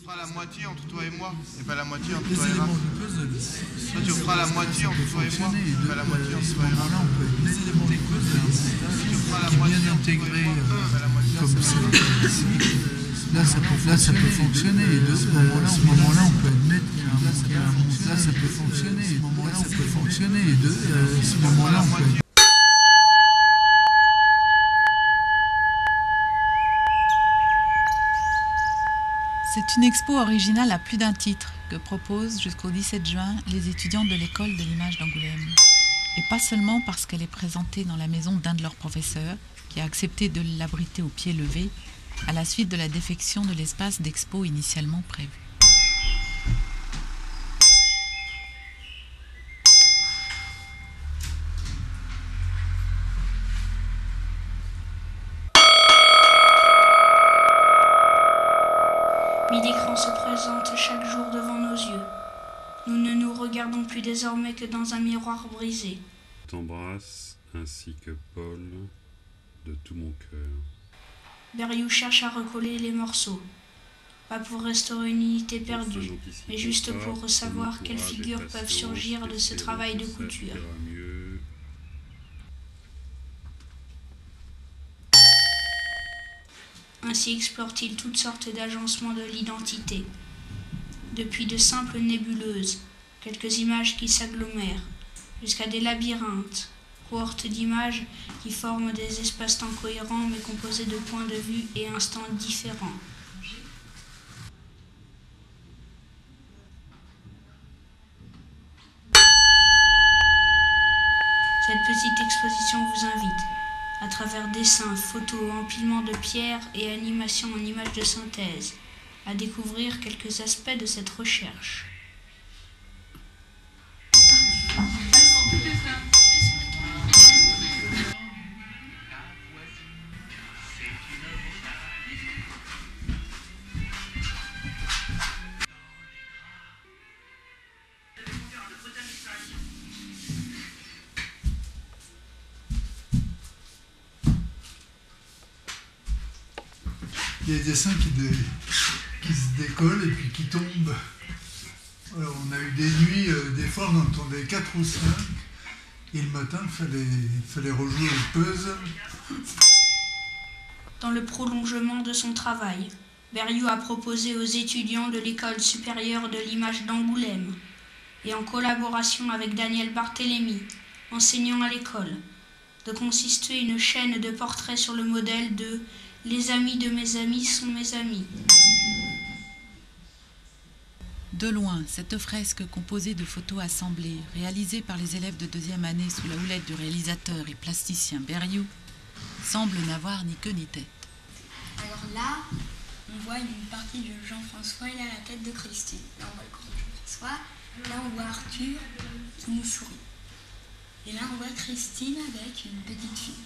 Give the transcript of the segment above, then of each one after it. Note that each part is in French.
feras la moitié entre toi et moi, et pas la moitié entre Les toi et éléments Raph. du puzzle, Toi, tu feras la moitié entre toi et moi, et pas la moitié à entre ce toi et Raph. moment-là, on peut mettre les éléments du puzzle Tu feras la qui est moitié bien entre toi et intégré moi, et pas la moitié comme entre toi et c'est Raph. ici. Là, ça peut fonctionner. Et de ce moment-là, on peut admettre qu'il y a un monde. Là, ça peut fonctionner. Et ce moment-là, ça peut fonctionner. Et de ce moment-là, on peut. C'est une expo originale à plus d'un titre que proposent jusqu'au 17 juin les étudiants de l'école de l'image d'Angoulême. Et pas seulement parce qu'elle est présentée dans la maison d'un de leurs professeurs, qui a accepté de l'abriter au pied levé, à la suite de la défection de l'espace d'expo initialement prévu. Mille écrans se présentent chaque jour devant nos yeux. Nous ne nous regardons plus désormais que dans un miroir brisé. Je t'embrasse ainsi que Paul de tout mon cœur. Berrioux cherche à recoller les morceaux. Pas pour restaurer une unité perdue, mais juste pour savoir quelles figures peuvent surgir de ce travail de couture. Ainsi explore-t-il toutes sortes d'agencements de l'identité. Depuis de simples nébuleuses, quelques images qui s'agglomèrent, jusqu'à des labyrinthes, cohortes d'images qui forment des espaces-temps cohérents mais composés de points de vue et instants différents. Cette petite exposition vous invite, à travers dessins, photos, empilements de pierres et animations en images de synthèse, à découvrir quelques aspects de cette recherche. Il y a des dessins qui se décollent et puis qui tombent. Alors, on a eu des nuits, des fois on entendait 4 ou 5, et le matin il fallait rejouer au puzzle. Dans le prolongement de son travail, Berrioux a proposé aux étudiants de l'École supérieure de l'image d'Angoulême, et en collaboration avec Daniel Barthélémy, enseignant à l'école, de constituer une chaîne de portraits sur le modèle de « Les amis de mes amis sont mes amis ». De loin, cette fresque composée de photos assemblées, réalisée par les élèves de deuxième année sous la houlette du réalisateur et plasticien Berrioux, semble n'avoir ni queue ni tête. Alors là, on voit une partie de Jean-François, il a la tête de Christine. Là, on voit le corps de Jean-François. Là, on voit Arthur qui nous sourit. Et là, on voit Christine avec une petite fille.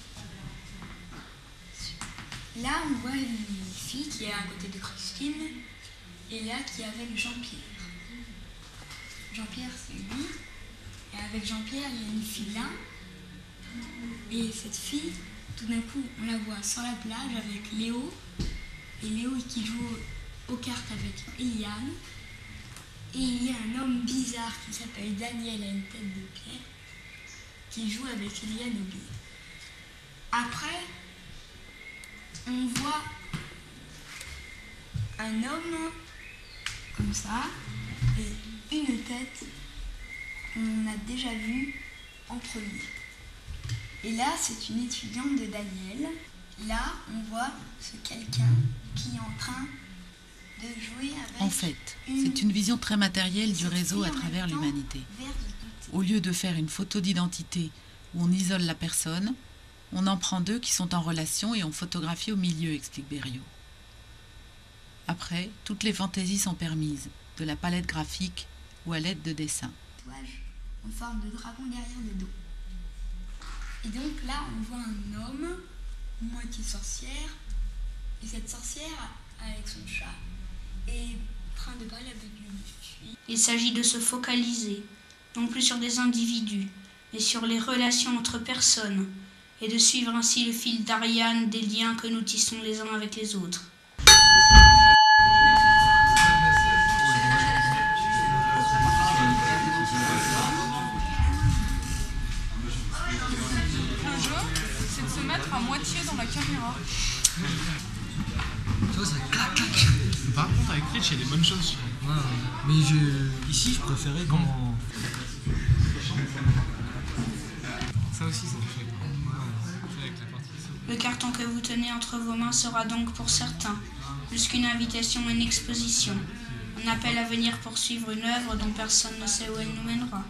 Là, on voit une fille qui est à côté de Christine et là, qui est avec Jean-Pierre. Jean-Pierre, c'est lui. Et avec Jean-Pierre, il y a une fille là. Et cette fille, tout d'un coup, on la voit sur la plage avec Léo. Et Léo qui joue aux cartes avec Eliane. Et il y a un homme bizarre qui s'appelle Daniel à une tête de pierre qui joue avec Eliane au billet. Après, on voit un homme comme ça et une tête qu'on a déjà vue en premier. Et là, c'est une étudiante de Daniel. Là, on voit ce quelqu'un qui est en train de jouer avec... En fait, c'est une vision très matérielle du réseau à travers l'humanité. Au lieu de faire une photo d'identité où on isole la personne, on en prend deux qui sont en relation et on photographie au milieu, explique Berrioux. Après, toutes les fantaisies sont permises, de la palette graphique ou à l'aide de dessins. En forme de dragon derrière le dos. Et donc là, on voit un homme, moitié sorcière, et cette sorcière, avec son chat, est en train de parler avec une fille. Il s'agit de se focaliser, non plus sur des individus, mais sur les relations entre personnes, et de suivre ainsi le fil d'Ariane des liens que nous tissons les uns avec les autres. caméra. Tu vois, ça clac clac. Par contre, avec Rich, il y a des bonnes choses. Ouais, mais ici, je préférais quand. Ça aussi, ça fait. Ouais, avec la partie. Le carton que vous tenez entre vos mains sera donc pour certains plus qu'une invitation à une exposition, un appel à venir poursuivre une œuvre dont personne ne sait où elle nous mènera.